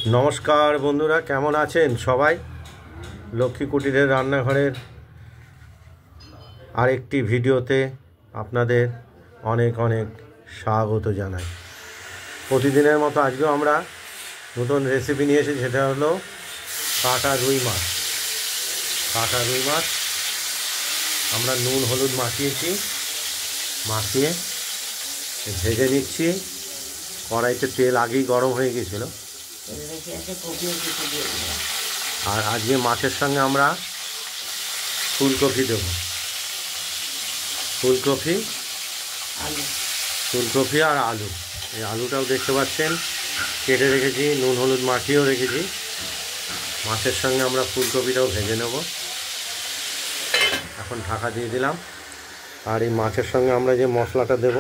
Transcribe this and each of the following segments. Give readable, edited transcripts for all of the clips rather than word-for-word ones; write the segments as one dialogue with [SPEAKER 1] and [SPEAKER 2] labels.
[SPEAKER 1] নমস্কার বন্ধুরা, কেমন আছেন সবাই? লক্ষ্মী কুটিরের রান্নাঘরের আরেকটি ভিডিওতে আপনাদের অনেক অনেক স্বাগত জানাই। প্রতিদিনের মতো আজকেও আমরা নতুন রেসিপি নিয়ে এসেছি, সেটা হলো কাটা রুই মাছ। কাটা রুই মাছ আমরা নুন হলুদ মাখিয়ে ভেজে নিচ্ছি। কড়াইতে তেল আগেই গরম হয়ে গেছিলো। আর আজকে মাছের সঙ্গে আমরা ফুলকপি দেব, ফুলকপি আর আলু। এই আলুটাও দেখতে পাচ্ছেন কেটে রেখেছি, নুন হলুদ মাখিয়েও রেখেছি। মাছের সঙ্গে আমরা ফুলকপিটাও ভেজে নেব। এখন ঢাকা দিয়ে দিলাম। আর এই মাছের সঙ্গে আমরা যে মশলাটা দেব,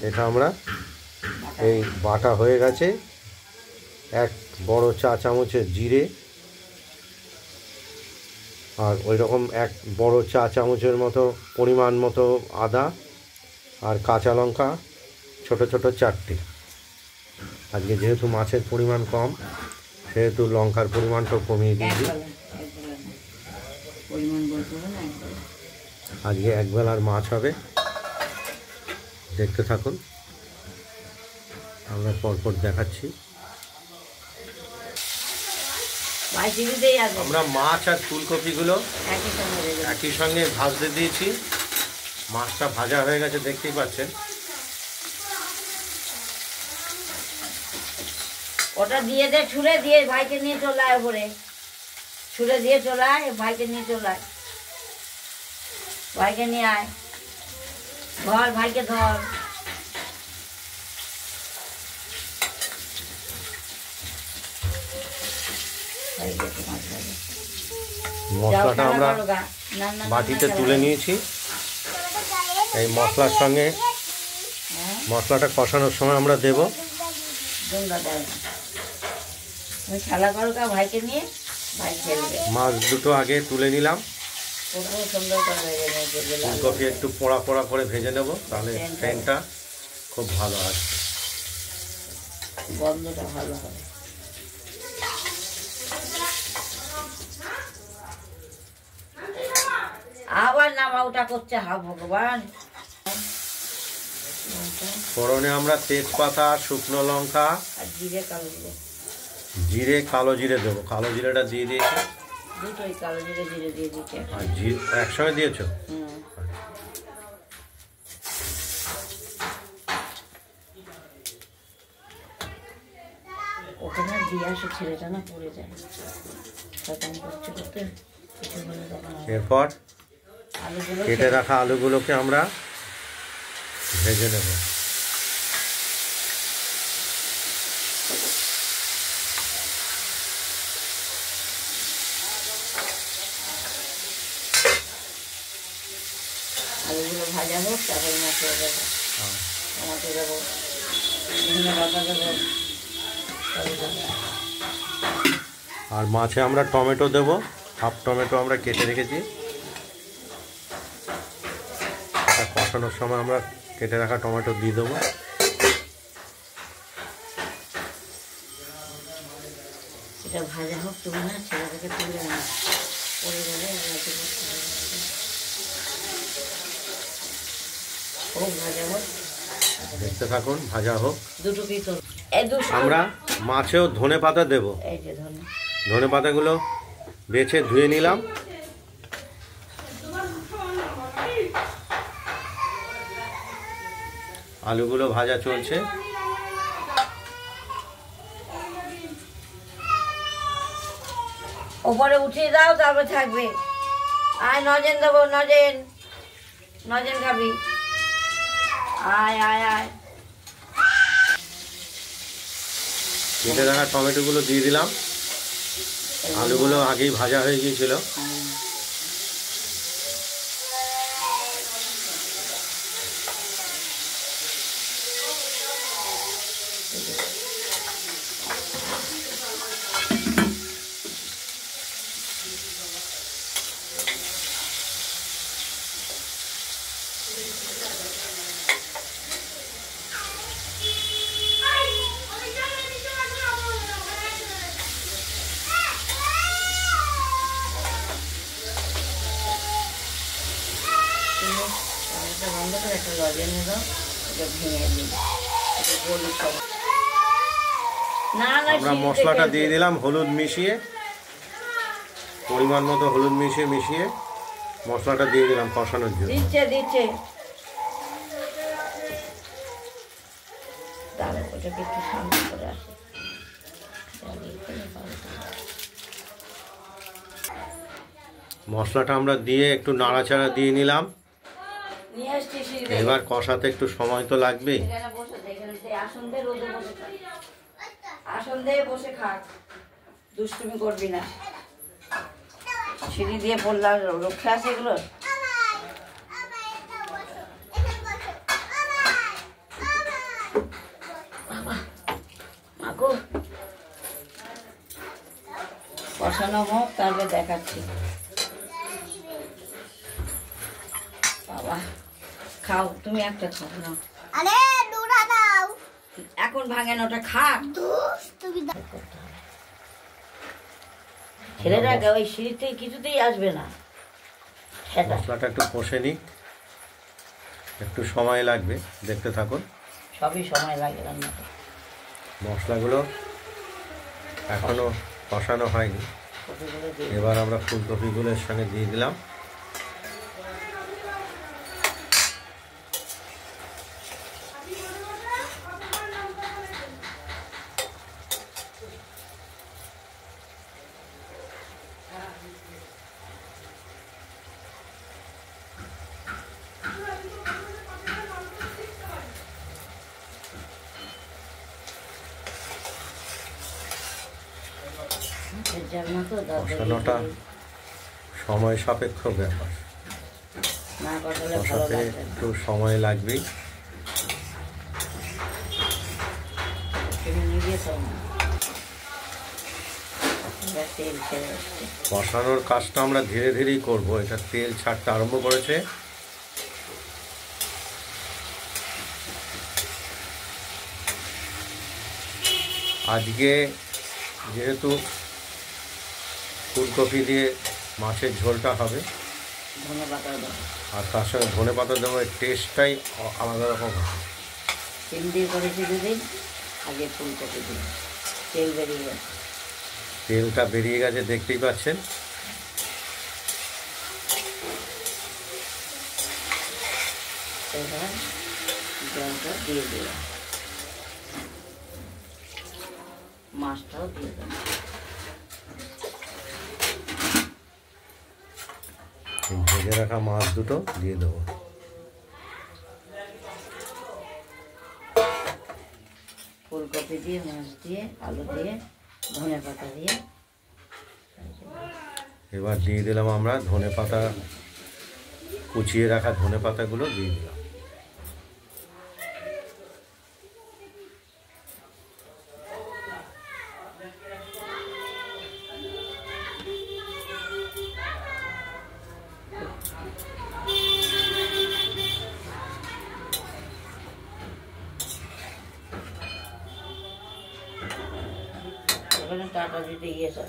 [SPEAKER 1] এটা আমরা এই বাটা হয়ে গেছে। 1 বড় চা চামচের জিরে, আর ওই রকম 1 বড় চা চামচের মতো পরিমাণ মতো আদা, আর কাঁচা লঙ্কা ছোট ছোট 4টে। আজকে যেহেতু মাছের পরিমাণ কম, সেহেতু লঙ্কার পরিমাণটাও কমিয়ে দিয়েছি। আজকে একবেলার মাছ হবে, দেখতে থাকুন, আমরা পরপর দেখাচ্ছি। আমরা মাছ আর ফুলকপিগুলো একই সঙ্গে ভাজতে দিয়েছি। মাছটা ভাজা হয়ে গেছে, দেখতেই পাচ্ছেন।
[SPEAKER 2] ওটা দিয়ে দে, ছুঁড়ে দিয়ে ভাইকে নিয়ে চলে আয় ওপরে, ছুঁড়ে দিয়ে চলে আয়, ভাইকে নিয়ে চলে আয়, ভাইকে নিয়ে আয়, ধর ভাইকে ধর।
[SPEAKER 1] মশলাটা আমরা বাটিতে তুলে নিয়েছি। এই মশলার সঙ্গে মশলাটা কষানোর সময় আমরা দেব।
[SPEAKER 2] খেলা করো ভাইকে নিয়ে, ভাই খেলবে।
[SPEAKER 1] মাছ দুটো আগে তুলে নিলাম। ফুলকপি একটু পোড়া পোড়া করে ভেজে নেব, তাহলে সেন্টটা খুব ভালো আসবে,
[SPEAKER 2] গন্ধটা ভালো হবে। আবার নামাউটা করছে, হা ভগবান।
[SPEAKER 1] ফোড়নে আমরা তেজপাতা, শুকনো লঙ্কা
[SPEAKER 2] আর জিরে, কালো জিরে,
[SPEAKER 1] জিরে কালো জিরে দেবো। কালো জিরেটা দিয়ে দিয়েছি,
[SPEAKER 2] দুটোই কালো জিরে জিরে দিয়ে দিচ্ছি।
[SPEAKER 1] আর জিরে একসঙ্গে দিয়েছো?
[SPEAKER 2] ওখানে দিয়ে আসো, ছেলেটা না পড়ে যায়।
[SPEAKER 1] এরপর কেটে রাখা আলুগুলোকে আমরা ভেজে নেব।
[SPEAKER 2] আলুগুলো ভাজা হোক, তারপরে মশলা দেবো, টমাটো দেবো, ধনে পাতা দেবো।
[SPEAKER 1] আর মাছে আমরা টমেটো দেব, হাফ টমেটো আমরা কেটে রেখেছি। কষানোর সময় আমরা কেটে রাখা টমেটো দিয়ে দেবো।
[SPEAKER 2] এটা ভাজা হোক, তুমি না ছেলেটাকে তুলে আনো, পরে গেলে হোক, ভাজা হোক,
[SPEAKER 1] দেখতে থাকুন, ভাজা হোক।
[SPEAKER 2] দুটো পিস
[SPEAKER 1] আমরা মাছেও ধনে পাতা দেবো।
[SPEAKER 2] এই যে
[SPEAKER 1] ধনে পাতাগুলো বেছে ধুয়ে নিলাম। আলুগুলো ভাজা চলছে।
[SPEAKER 2] ওপরে উঠিয়ে দাও, তারপর থাকবে। আয় নজেন দেবো, নজেন, নজেন খাবি, আয় আয় আয়।
[SPEAKER 1] কেটে রাখা টমেটোগুলো দিয়ে দিলাম। আলুগুলো আগেই ভাজা হয়ে গিয়েছিল।
[SPEAKER 2] একটা লজেন এলো, এটা ভেঙে দিই। না না,
[SPEAKER 1] আমরা মশলাটা দিয়ে দিলাম হলুদ মিশিয়ে, পরিমাণ মতো হলুদ মিশিয়ে মশলাটা দিয়ে দিলাম কষানোর জন্য।
[SPEAKER 2] দিচ্ছে তাহলে ওটাকে একটু শান্ত করে আসে।
[SPEAKER 1] মশলাটা আমরা দিয়ে একটু নাড়াচাড়া দিয়ে নিলাম। এবার কষাতে একটু সময় তো লাগবেই।
[SPEAKER 2] আসন দিয়ে বসে খাক, দুষ্টুমি করবি না। সিঁড়ি দিয়ে পড়লাম, রক্ষে আছে এগুলো। কষানো হোক, তারপরে দেখাচ্ছি। বাবা খাও, তুমি একটা খাও না।
[SPEAKER 3] আরে ডোরা দাও,
[SPEAKER 2] এখন ভাঙেন, ওটা খা।
[SPEAKER 3] তুমি
[SPEAKER 2] ছেলেরা ওই সিঁড়িতে কিছুতেই আসবে না।
[SPEAKER 1] মশলাটা একটু কষে নিক, একটু সময় লাগবে, দেখতে থাকুন।
[SPEAKER 2] সবই সময় লাগে রান্নাতে।
[SPEAKER 1] মশলাগুলো এখনো কষানো হয়নি। এবার আমরা ফুলকপিগুলোর সঙ্গে দিয়ে দিলাম। কষানোটা সময় সাপেক্ষ ব্যাপার, কষাতে একটু সময় লাগবেই। কষানোর কাজটা আমরা ধীরে ধীরেই করবো, এটা তেল ছাড়তে আরম্ভ করেছে। আজকে যেহেতু ফুলকপি দিয়ে মাছের ঝোলটা হবে আর তার সঙ্গে ধনে পাতা দেবো, টেস্টটাই আলাদা রকম হবে।
[SPEAKER 2] তেল দিয়ে করেছি দুদিন আগে, ফুলকপি দিয়ে তেল বেরিয়ে গেছে,
[SPEAKER 1] তেলটা বেরিয়ে গেছে দেখতেই পাচ্ছেন।
[SPEAKER 2] এবার জলটা দিয়ে দিলাম, মাছটাও দিয়ে দিলাম।
[SPEAKER 1] ভেজে রাখা মাছ দুটো দিয়ে দেবো।
[SPEAKER 2] ফুলকপি দিয়ে, মাছ দিয়ে, আলু দিয়ে, ধনে পাতা দিয়ে।
[SPEAKER 1] এবার দিয়ে দিলাম আমরা ধনে পাতা, কুচিয়ে রাখা ধনে পাতাগুলো দিয়ে দিলাম।
[SPEAKER 2] টাটা দিতে গিয়েছে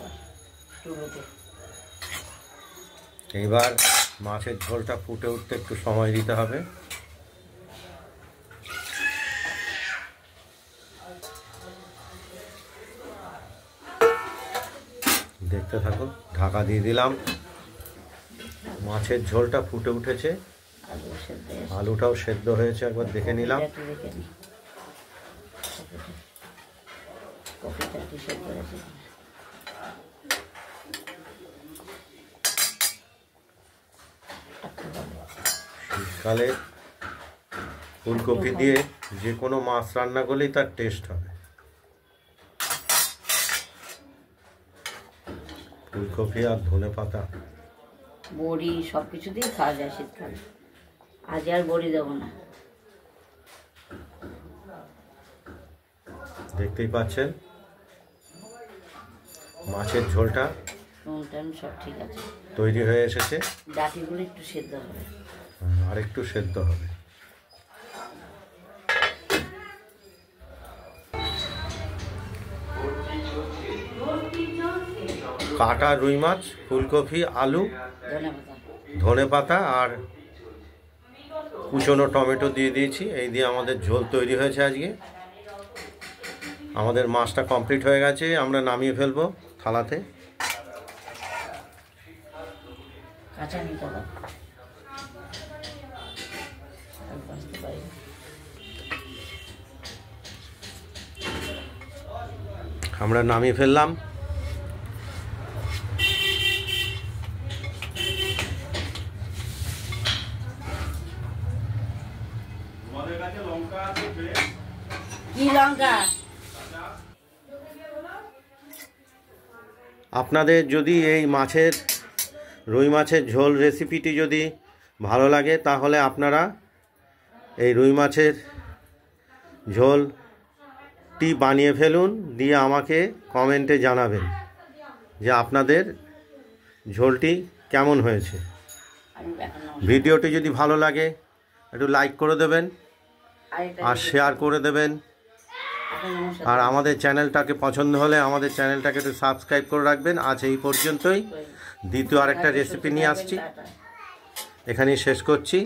[SPEAKER 2] টুলুতে।
[SPEAKER 1] এইবার মাছের ঝোলটা ফুটে উঠতে একটু সময় দিতে হবে। দেখতে থাকুন, ঢাকা দিয়ে দিলাম। মাছের ঝোলটা ফুটে উঠেছে, আলুটাও সেদ্ধ হয়েছে, একবার দেখে নিলাম। শীতকালে ফুলকপি দিয়ে যে কোনো মাছ রান্না করলেই তার টেস্ট হবে। ফুলকপি আর ধনে পাতা,
[SPEAKER 2] বড়ি সব কিছু দিয়ে খাওয়া যায় শীতকালে। আজ আর বড়ি দেবো না।
[SPEAKER 1] দেখতেই পাচ্ছেন মাছের ঝোলটা
[SPEAKER 2] নুন সব ঠিক আছে,
[SPEAKER 1] তৈরি হয়ে এসেছে।
[SPEAKER 2] ডাটিগুলো একটু সেদ্ধ হবে,
[SPEAKER 1] আর একটু সেদ্ধ হবে। কাটা রুই মাছ, ফুলকপি, আলু, ধনে পাতা আর কুচনো টমেটো দিয়ে দিয়েছি। এই দিয়ে আমাদের ঝোল তৈরি হয়েছে আজকে। আমাদের মাছটা কমপ্লিট হয়ে গেছে, আমরা নামিয়ে ফেলবো থালাতে।
[SPEAKER 2] কাঁচা নিতে হবে।
[SPEAKER 1] আমরা নামিয়ে ফেললাম।
[SPEAKER 2] কি লঙ্কা?
[SPEAKER 1] আপনাদের যদি এই রুই মাছের ঝোল রেসিপিটি যদি ভালো লাগে তাহলে আপনারা এই রুই মাছের ঝোলটি বানিয়ে ফেলুন, দিয়ে আমাকে কমেন্টে জানাবেন যে আপনাদের ঝোলটি কেমন হয়েছে। ভিডিওটি যদি ভালো লাগে একটু লাইক করে দেবেন আর শেয়ার করে দেবেন। আর আমাদের চ্যানেলটাকে পছন্দ হলে আমাদের চ্যানেলটাকে একটু সাবস্ক্রাইব করে রাখবেন। আজ এই পর্যন্তই। দ্বিতীয় আরেকটা রেসিপি নিয়ে আসছি, এখানেই শেষ করছি।